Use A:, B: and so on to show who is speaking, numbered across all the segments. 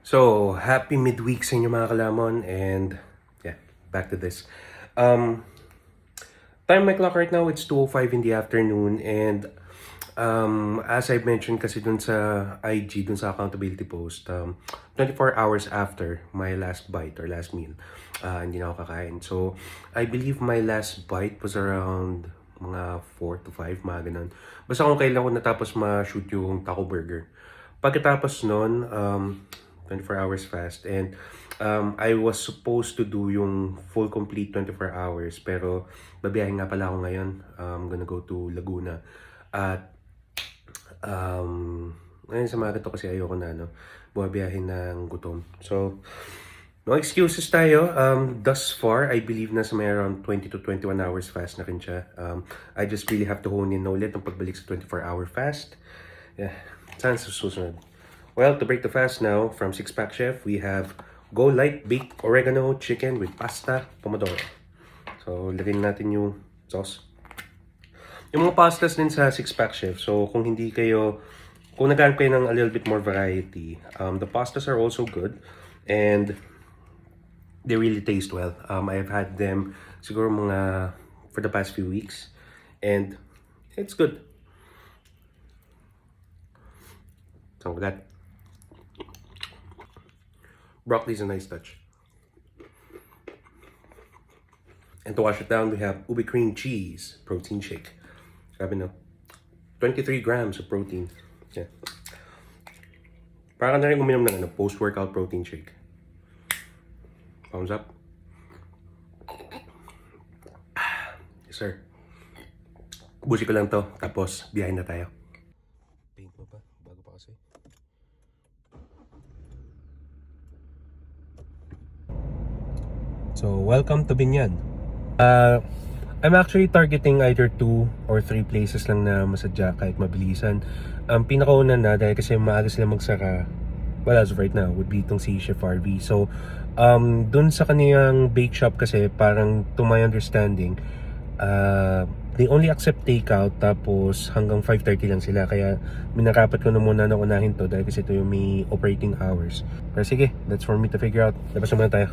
A: So, happy midweek sa inyo mga kalamon and yeah, back to this. Um, Time my clock right now, it's 2:05 in the afternoon and as I mentioned kasi dun sa IG, dun sa accountability post, 24 hours after my last bite or last meal, hindi na ako kakain. So, I believe my last bite was around mga 4 to 5, mga ganun. Basta kung kailan ko natapos ma-shoot yung taco burger. Pagkatapos nun, 24 hours fast and I was supposed to do yung full complete 24 hours pero babiyahin nga pala ako ngayon. I'm gonna go to Laguna at ngayon sa mga to kasi ayoko na bumabiyahin ng gutom. So, no excuses tayo. Thus far, I believe na sa may around 20 to 21 hours fast na rin siya. I just really have to hone in na ulit ng pagbalik sa 24-hour fast. Yeah, saan sa susunod? Well, to break the fast now, from Six Pack Chef, we have Go Light Baked Oregano Chicken with Pasta Pomodoro. So, lagyan natin yung sauce. Yung mga pastas din sa Six Pack Chef. So, kung nagkaan kayo ng a little bit more variety, the pastas are also good. And they really taste well. I've had them siguro for the past few weeks. And it's good. So, that. Broccoli is a nice touch. And to wash it down, we have Ube Cream Cheese Protein Shake. Grabe no? 23 grams of protein. Yeah. Para ka na rin uminom ng post-workout protein shake. Thumbs up. Yes, sir. Ubusin ko lang to, tapos biyahin na tayo. Paint mo pa, bago pa kasi. So, welcome to Binyan. I'm actually targeting either 2 or 3 places lang na masadya kahit mabilisan. Pinakauna na dahil kasi maaga sila magsara, well as of right now, would be itong si Chef RV. So, dun sa kaniyang bake shop kasi parang to my understanding, they only accept takeout tapos hanggang 5:30 lang sila. Kaya minarapat ko na muna na unahin to dahil kasi ito yung may operating hours. Pero sige, that's for me to figure out. Labas naman tayo.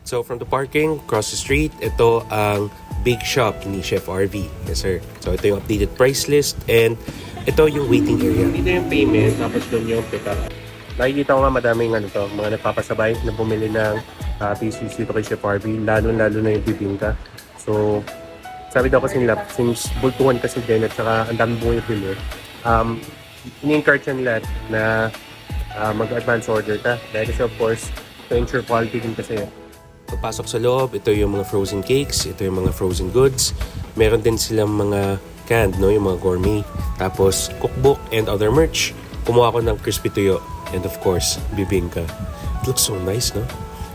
A: So from the parking, across the street, ito ang big shop ni Chef RV. Yes sir. So ito yung updated price list and ito yung waiting area. Dito yung payment, tapos doon yung pick up. Nakikita ko nga madaming mga nagpapasabay na bumili ng pastries dito kay Chef RV, lalo na yung bibingka. So sabi daw kasi nila, since bultuhan kasi din at saka ang dami bumibili, ini-encourage nila na mag-advance order ka. Dahil kasi of course, to ensure quality din kasi. Pagpasok sa loob, ito yung mga frozen cakes, ito yung mga frozen goods. Meron din silang mga canned, yung mga gourmet. Tapos cookbook and other merch. Kumuha ko ng crispy tuyo and of course, bibingka. It looks so nice, no?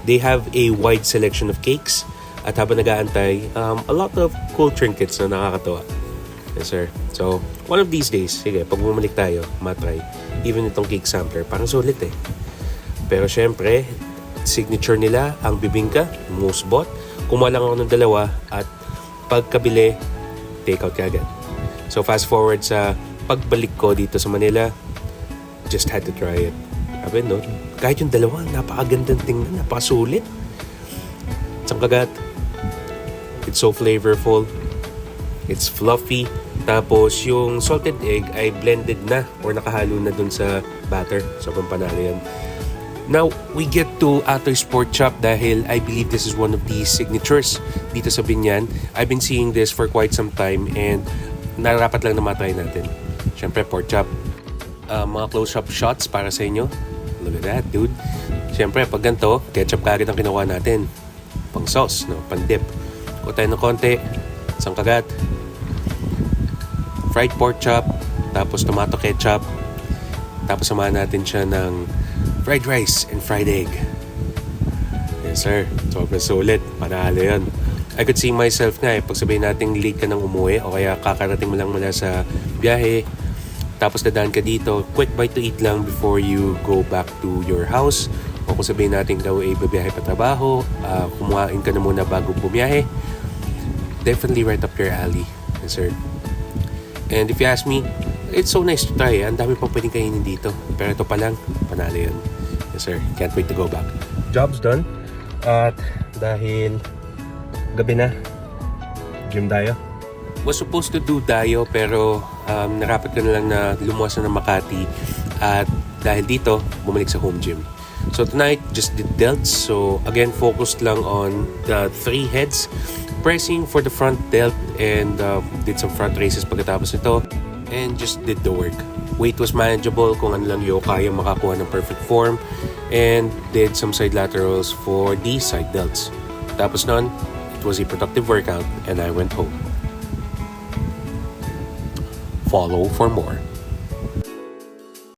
A: They have a wide selection of cakes. At habang nag-aantay, a lot of cool trinkets na nakakatawa. Yes, sir. So, one of these days, sige, pag bumalik tayo, matry. Even itong cake sampler, parang sulit eh. Pero syempre, signature nila, ang bibingka, mousse bot. Kumuha lang ako ng dalawa at pagkabili, take out kagad. So, fast forward sa pagbalik ko dito sa Manila, just had to try it. Sabi, no? Kahit yung dalawa, napakagandang tingnan, napakasulit. Isang kagat. It's so flavorful. It's fluffy. Tapos yung salted egg ay blended na or nakahalo na dun sa batter. Sobrang panalo yan. Now, we get to Atoy's Pork Chop dahil I believe this is one of the signatures dito sa Binyan. I've been seeing this for quite some time and narapat lang na matry natin. Siyempre, pork chop. Mga close-up shots para sa inyo. Look at that, dude. Siyempre, pag ganito, ketchup kagad ang kinuha natin. Pang sauce, no? Pang dip. Kuha tayo ng konti. Isang kagat. Fried pork chop. Tapos tomato ketchup. Tapos samahan natin siya ng fried rice and fried egg. Yes sir. Sobrang sulit. Panalo yun. I could see myself nga pag sabihin natin late ka nang umuwi o kaya kakarating mo lang mula sa biyahe. Tapos dadaan ka dito. Quick bite to eat lang before you go back to your house. O kung sabihin natin daw ay babiyahe pa trabaho, kumuhain ka na muna bago bumiyahe. Definitely right up your alley. Yes sir. And if you ask me, it's so nice to try. Ang dami pang pwedeng kainin dito. Pero ito pa lang, panalo yun. Yes sir, can't wait to go back. Job's done. At dahil gabi na, gym tayo. Was supposed to do Dayo pero narapat ko na lang na lumuwas na ng Makati at dahil dito, bumalik sa home gym. So tonight, just did delts. So again, focused lang on the 3 heads, pressing for the front delt and did some front raises pagkatapos nito and just did the work. Weight was manageable kung ano lang yung kaya makakuha ng perfect form and did some side laterals for the side delts. Tapos nun, it was a productive workout and I went home. Follow for more.